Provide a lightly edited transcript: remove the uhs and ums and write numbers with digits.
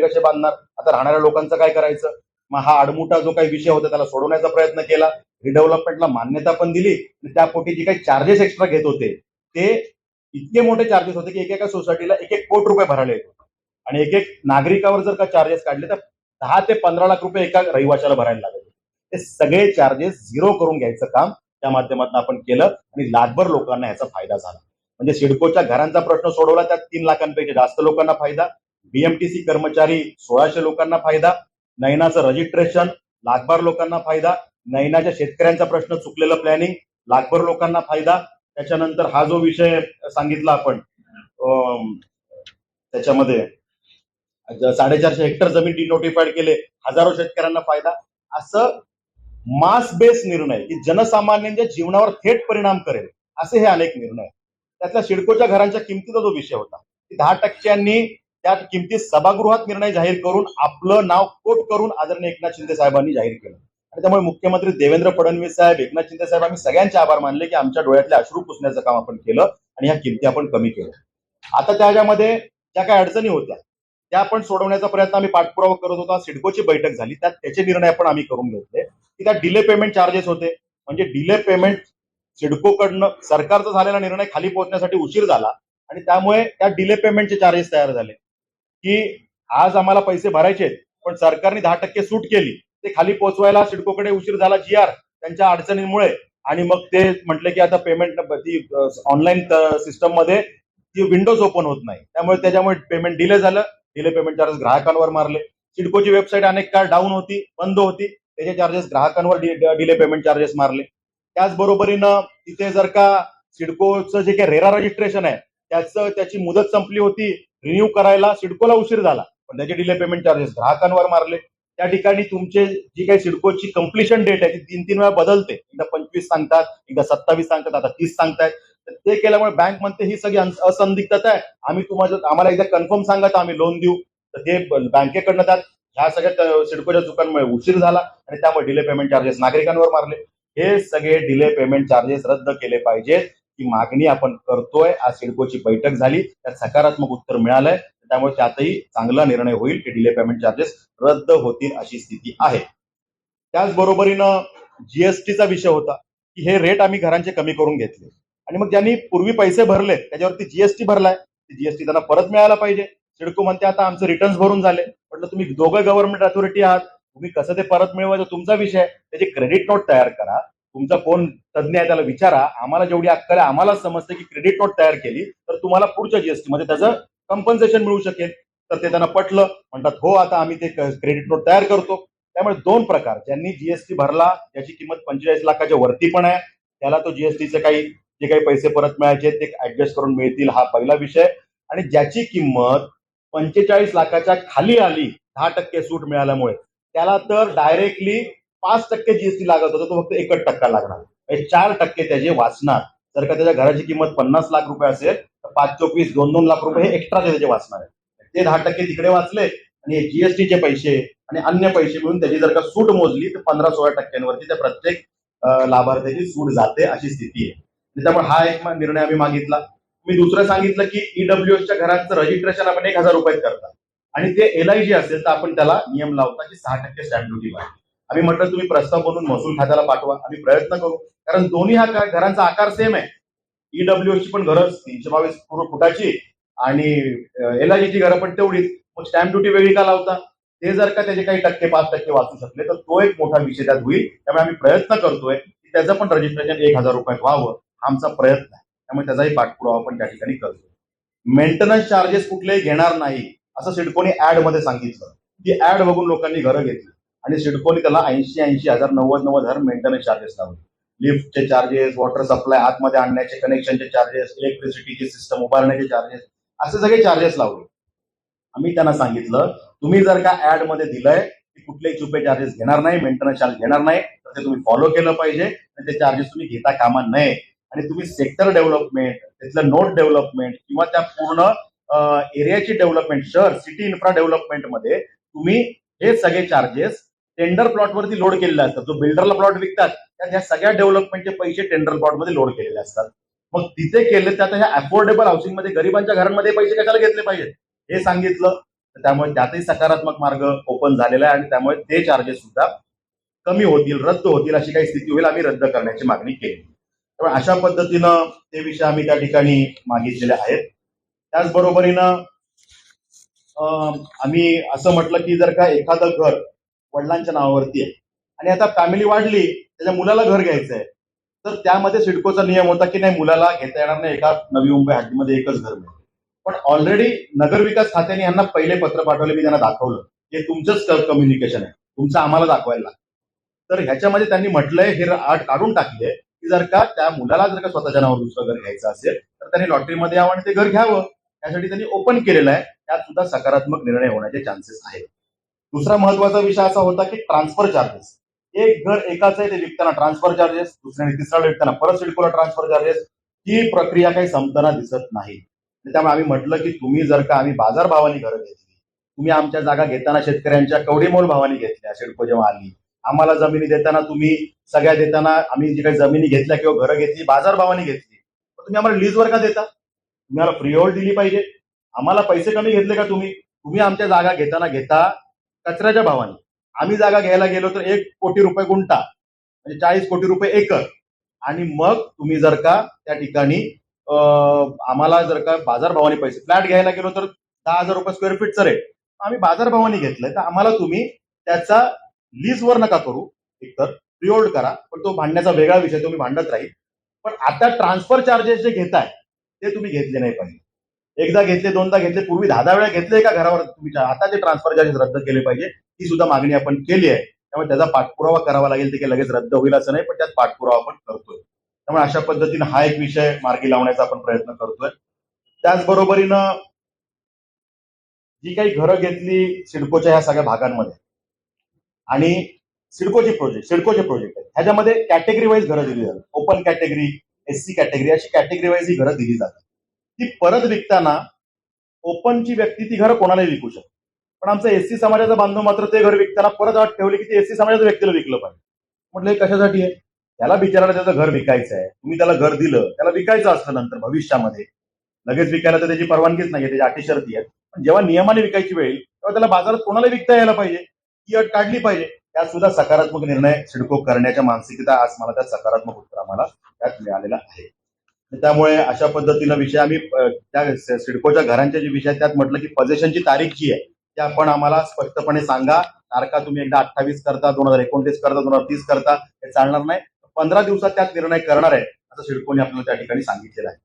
कसे बांधणार, आता राहणाऱ्या लोकांचं काय करायचं. मग हा आडमुठा जो काही विषय होता त्याला सोडवण्याचा प्रयत्न केला, रिडेव्हलपमेंटला मान्यता पण दिली, आणि त्यापोटी जे काही चार्जेस एक्स्ट्रा घेत होते ते इतके मोठे चार्जेस होते की एकेका सोसायटीला 1-1 कोटी रुपये भरायला येत होते, आणि एक एक नागरिकावर जर का चार्जेस काढले तर 10 ते 15 लाख रुपये एका रहिवाशाला भरायला लागले. ते सगळे चार्जेस झिरो करून घ्यायचं काम त्या माध्यमातून आपण केलं, आणि लाखभर लोकांना याचा फायदा झाला. म्हणजे सिडकोच्या घरांचा प्रश्न सोडवला, त्यात 3 लाखांपेक्षा जास्त लोकांना फायदा, बीएमटीसी कर्मचारी 1600 लोकांना फायदा, नैनाचं रजिस्ट्रेशन लाखभर लोकांना फायदा, नैनाच्या शेतकऱ्यांचा प्रश्न चुकलेलं प्लॅनिंग लाखभर लोकांना फायदा. त्याच्यानंतर हा जो विषय सांगितला आपण त्याच्यामध्ये 450 हेक्टर जमीन डिनोटिफाईड केले, हजारो शेतकऱ्यांना फायदा. असं मास बेस निर्णय की जनसामान्यांच्या जीवनावर थेट परिणाम करेल असे हे अनेक निर्णय. त्यातल्या सिडकोच्या घरांच्या किमतीचा जो विषय होता की 10% त्या किमतीत सभागृहात निर्णय जाहीर करून आपलं नाव कोट करून आदरणीय एकनाथ शिंदे साहेबांनी जाहीर केलं, आणि त्यामुळे मुख्यमंत्री देवेंद्र फडणवीस साहेब, एकनाथ शिंदे साहेब, आम्ही सगळ्यांचे आभार मानले की आमच्या डोळ्यातले अश्रू पुसण्याचं काम आपण केलं आणि ह्या किमती आपण कमी केल्या. आता त्याच्यामध्ये ज्या काही अडचणी होत्या त्या आपण सोडवण्याचा प्रयत्न आम्ही पाठपुरावा करत होता. सिडकोची बैठक झाली, त्यात त्याचे निर्णय पण आम्ही करून घेतले की त्या डिले पेमेंट चार्जेस होते, म्हणजे डिले पेमेंट सिडकोकडनं सरकारचा झालेला निर्णय खाली पोहोचण्यासाठी उशीर झाला, आणि त्यामुळे त्या डिले पेमेंटचे चार्जेस तयार झाले की आज आम्हाला पैसे भरायचे पण सरकारने 10% सूट केली, ते खाली पोहोचवायला सिडकोकडे उशीर झाला जीआर त्यांच्या अडचणींमुळे, आणि मग ते म्हटले की आता पेमेंट ती ऑनलाईन सिस्टम मध्ये ती विंडोज ओपन होत नाही, त्याच्यामुळे पेमेंट डिले झालं. डिले पेमेंट चार्जेस ग्राहकांवर मारले. सिडकोची वेबसाईट अनेक काळ डाऊन होती, बंद होती, त्याचे चार्जेस ग्राहकांवर डिले पेमेंट चार्जेस मारले. त्याचबरोबरीनं तिथे जर का सिडकोचं जे काही रेरा रजिस्ट्रेशन आहे त्याची मुदत संपली होती, रिन्यू करायला सिडकोला उशीर झाला, पण त्याचे डिले पेमेंट चार्जेस ग्राहकांवर मारले. त्या ठिकाणी तुमचे जी काही सिडकोची कम्प्लिशन डेट आहे ती 3-3 वेळा बदलते, एकदा 25 सांगतात, एकदा 27 सांगतात, आता 30 सांगतायत. ते केल्यामुळे बँक म्हणते ही सगळी असंदिग्धता आहे, आम्हाला एकदा कन्फर्म सांगा तर आम्ही लोन देऊ. तर ते बँकेकडनं त्यात ह्या सगळ्या सिडकोच्या चुकांमुळे उशीर झाला, आणि त्यामुळे डिले पेमेंट चार्जेस नागरिकांवर मारले. हे सगळे डिले पेमेंट चार्जेस रद्द केले पाहिजेत ही मागणी आपण करतोय. आज सिडकोची बैठक झाली, त्यात सकारात्मक उत्तर मिळालंय, त्यामुळे त्यातही चांगला निर्णय होईल की डिले पेमेंट चार्जेस रद्द होतील अशी स्थिती आहे. त्याचबरोबरीनं जीएसटीचा विषय होता की हे रेट आम्ही घरांचे कमी करून घेतले, आणि मग ज्यांनी पूर्वी पैसे भरले त्याच्यावरती जीएसटी भरलाय, जीएसटी त्यांना परत मिळायला पाहिजे. सिडको म्हणते आता आमचे रिटर्न्स भरून झाले. म्हटलं तुम्ही दोघं गव्हर्नमेंट अथॉरिटी आहात, तुम्ही कसं ते परत मिळवायचं तुमचा विषय आहे, त्याची क्रेडिट नोट तयार करा. तुमचा कोण तज्ञ आहे त्याला विचारा, आम्हाला जेवढी अक्कल आहे आम्हाला समजते की क्रेडिट नोट तयार केली तर तुम्हाला पुढच्या जीएसटी मध्ये त्याचं कम्पन्सेशन मिळू शकेल. तर ते त्यांना पटलं, म्हणतात हो आता आम्ही ते क्रेडिट नोट तयार करतो. त्यामुळे 2 प्रकार, ज्यांनी जीएसटी भरला त्याची किंमत 45 लाखाच्या वरती पण आहे, त्याला तो जीएसटीचे जे काही पैसे परत मिळायचे ते ऍडजस्ट करून मिळतील, हा पहिला विषय. आणि ज्याची किंमत 45 लाखाच्या खाली आली 10% सूट मिळाल्यामुळे, त्याला तर डायरेक्टली 5% जीएसटी लागत होतं, तो फक्त 1% लागणार, 4% त्याचे वाचणार. जर का त्याच्या घराची किंमत 50 लाख रुपये असेल तर 5-24 2-2 लाख रुपये हे एक्स्ट्रा त्याचे वाचणार आहे. ते 10% तिकडे वाचले, आणि जीएसटीचे पैसे आणि अन्य पैसे मिळून त्याची जर का सूट मोजली तर 15-16% त्या प्रत्येक लाभार्थ्याची सूट जाते अशी स्थिती आहे. त्यामुळे हा एक निर्णय आम्ही मागितला. मी दुसरं सांगितलं की ईडब्ल्यूएसच्या घरांचं रजिस्ट्रेशन आपण 1000 रुपयात करता, आणि ते एलआयजी असेल तर आपण त्याला नियम लावता की 6% स्टॅम्प ड्युटी पाहिजे. आम्ही म्हटलं तुम्ही प्रस्ताव बनवून महसूल खात्याला पाठवा, आम्ही प्रयत्न करू, कारण दोन्ही हा घरांचा आकार सेम आहे. ईडब्ल्यूएसची पण घरं 322 फुटाची आणि एलआयजीची घरं पण तेवढीच, मग स्टॅम्प ड्युटी वेगळी का लावता. ते जर का त्याचे काही 5% वाचू शकले तर तो एक मोठा विषय त्यात होईल. त्यामुळे आम्ही प्रयत्न करतोय की त्याचं पण रजिस्ट्रेशन 1000 रुपयात व्हावं, आमचा प्रयत्न आहे. त्यामुळे त्याचाही पाठपुरावा आपण त्या ठिकाणी करतो. मेंटेनन्स चार्जेस कुठलेही घेणार नाही असं सिडकोने ऍड मध्ये सांगितलं. ती ऍड बघून लोकांनी घरं घेतली, आणि सिडकोने त्याला 80,000 90,000 मेंटेनन्स चार्जेस लावले. लिफ्टचे चार्जेस, वॉटर सप्लाय आतमध्ये आणण्याचे कनेक्शनचे चार्जेस, इलेक्ट्रिसिटीची सिस्टम उभारण्याचे चार्जेस, असे सगळे चार्जेस लावले. आम्ही त्यांना सांगितलं तुम्ही जर का ऍड मध्ये दिलंय की कुठलेही छुपे चार्जेस घेणार नाही, मेंटेनन्स चार्ज घेणार नाही, तर ते तुम्ही फॉलो केलं पाहिजे, आणि ते चार्जेस तुम्ही घेता कामा नये. आणि तुम्ही सेक्टर डेव्हलपमेंट, तिथलं नोड डेव्हलपमेंट किंवा त्या पूर्ण एरियाची डेव्हलपमेंट, शहर सिटी इन्फ्रा डेव्हलपमेंट मध्ये तुम्ही हे सगळे चार्जेस टेंडर प्लॉटवरती लोड केलेले असतात. जो बिल्डरला प्लॉट विकतात त्यात ह्या सगळ्या डेव्हलपमेंटचे पैसे टेंडर प्लॉट मध्ये लोड केलेले असतात. मग तिथे केले त्यात ह्या अफोर्डेबल हाऊसिंग मध्ये गरिबांच्या घरांमध्ये पैसे कशाला घेतले पाहिजेत हे सांगितलं. तर त्यामुळे त्यातही सकारात्मक मार्ग ओपन झालेला आहे आणि त्यामुळे ते चार्जेस सुद्धा कमी होतील, रद्द होतील, अशी काही स्थिती होईल, आम्ही रद्द करण्याची मागणी केली. त्यामुळे अशा पद्धतीनं ते विषय आम्ही त्या ठिकाणी मागितलेले आहेत. त्याचबरोबरीनं आम्ही असं म्हटलं की जर का एखादं घर वडिलांच्या नावावरती आहे आणि आता फॅमिली वाढली, त्याच्या मुलाला घर घ्यायचं आहे, तर त्यामध्ये सिडकोचा नियम होता की नाही, मुलाला घेता येणार नाही, एका नवी मुंबई हद्दीमध्ये एकच घर मिळेल. पण ऑलरेडी नगरविकास खात्याने यांना पहिले पत्र पाठवले, मी त्यांना दाखवलं, हे तुमचंच कम्युनिकेशन आहे, तुमचं आम्हाला दाखवायला लागतं. तर ह्याच्यामध्ये त्यांनी म्हटलंय, हे अट काढून टाकली आहे की जर का त्या मुलाला जर का स्वतःच्या नावावर दुसरं घर घ्यायचं असेल तर त्यांनी लॉटरीमध्ये यावं आणि ते घर घ्यावं. त्यासाठी त्यांनी ओपन केलेलं आहे. त्यात सुद्धा सकारात्मक निर्णय होण्याचे चान्सेस आहेत. दुसरा महत्वाचा विषय असा होता की ट्रान्सफर चार्जेस. एक घर एकाच आहे, ते विकताना ट्रान्सफर चार्जेस, दुसऱ्याने तिसऱ्याला विकताना परत सिडकोला ट्रान्सफर चार्जेस, ही प्रक्रिया काही संपताना दिसत नाही. त्यामुळे आम्ही म्हटलं की तुम्ही जर का आम्ही बाजारभावाने घरं घेतली, तुम्ही आमच्या जागा घेताना शेतकऱ्यांच्या कवडीमोल भावाने घेतल्या, सिडको जेव्हा आली, आम्हाला जमिनी देताना तुम्ही सगळ्या देताना आम्ही जी काही जमिनी घेतल्या किंवा घरं घेतली बाजारभावाने घेतली, तर तुम्ही आम्हाला लीजवर का देता? तुम्ही आम्हाला फ्री होल्ड दिली पाहिजे. आम्हाला पैसे कमी घेतले का तुम्ही? तुम्ही आमच्या जागा घेता कचऱ्याच्या भावाने. आम्ही जागा घ्यायला गेलो तर 1 कोटी रुपये गुंठा म्हणजे 40 कोटी रुपये एकर, आणि मग तुम्ही जर का त्या ठिकाणी आम्हाला जर का बाजारभावाने पैसे, फ्लॅट घ्यायला गेलो तर 10,000 रुपये स्क्वेअर फीटचं रेट, आम्ही बाजारभावाने घेतलंय, तर आम्हाला तुम्ही त्याचा लीजवर नका करू, एकतर फ्री होल्ड करा, पण तो भांडण्याचा वेगळा विषय, तुम्ही भांडत राहील. पण आता ट्रान्सफर चार्जेस जे घेताय ते तुम्ही घेतले नाही पाहिजे. एकदा घेतले, दोनदा घेतले, पूर्वी 10 वेळा घेतले का घरावर तुम्ही, आता ते ट्रान्सफर चार्जेस रद्द केले पाहिजे, ही सुद्धा मागणी आपण केली आहे. त्यामुळे त्याचा पाठपुरावा करावा लागेल, ते काही लगेच रद्द होईल असं नाही, पण त्यात पाठपुरावा आपण करतोय. त्यामुळे अशा पद्धतीनं हा एक विषय मार्गी लावण्याचा आपण प्रयत्न करतोय. त्याचबरोबरीनं जी काही घरं घेतली सिडकोच्या ह्या सगळ्या भागांमध्ये आणि सिडकोचे प्रोजेक्ट आहेत, ह्याच्यामध्ये कॅटेगरी वाईज घरं दिली जातात. ओपन कॅटेगरी, एससी कॅटेगरी, अशी कॅटेगरी वाईज ही घरं दिली जातात. ती परत विकताना ओपनची व्यक्ती ती घरं कोणालाही विकू शकते, पण आमचा एससी समाजाचा बांधव मात्र ते घर विकताना परत अट ठेवली की ते एससी समाजाच्या व्यक्तीला विकलं पाहिजे. म्हटलं हे कशासाठी आहे? त्याला बिचाराला त्याचं घर विकायचं आहे, तुम्ही त्याला घर दिलं, त्याला विकायचं असतं नंतर भविष्यामध्ये, लगेच विकायला तर त्याची परवानगीच नाहीये, त्याची अटी शर्ती आहेत. पण जेव्हा नियमाने विकायची वेळ तेव्हा त्याला बाजारात कोणाला विकता यायला पाहिजे, ही अट काढली पाहिजे. त्यात सुद्धा सकारात्मक निर्णय सिडको करण्याच्या मानसिकता, आज मला त्यात सकारात्मक उत्तर आम्हाला त्यात मिळालेलं आहे. त्यामुळे अशा पद्धतीनं विषय आम्ही त्या सिडकोच्या घरांचे जे विषय त्यात म्हटलं की पजेशनची तारीख जी आहे ती आपण आम्हाला स्पष्टपणे सांगा. तारखा तुम्ही एकदा 28 करता, 2029 करता, 2030 करता, हे चालणार नाही. 15 दिवसात त्यात निर्णय करणार आहे असं सिडकोने आपल्याला त्या ठिकाणी सांगितलेलं आहे.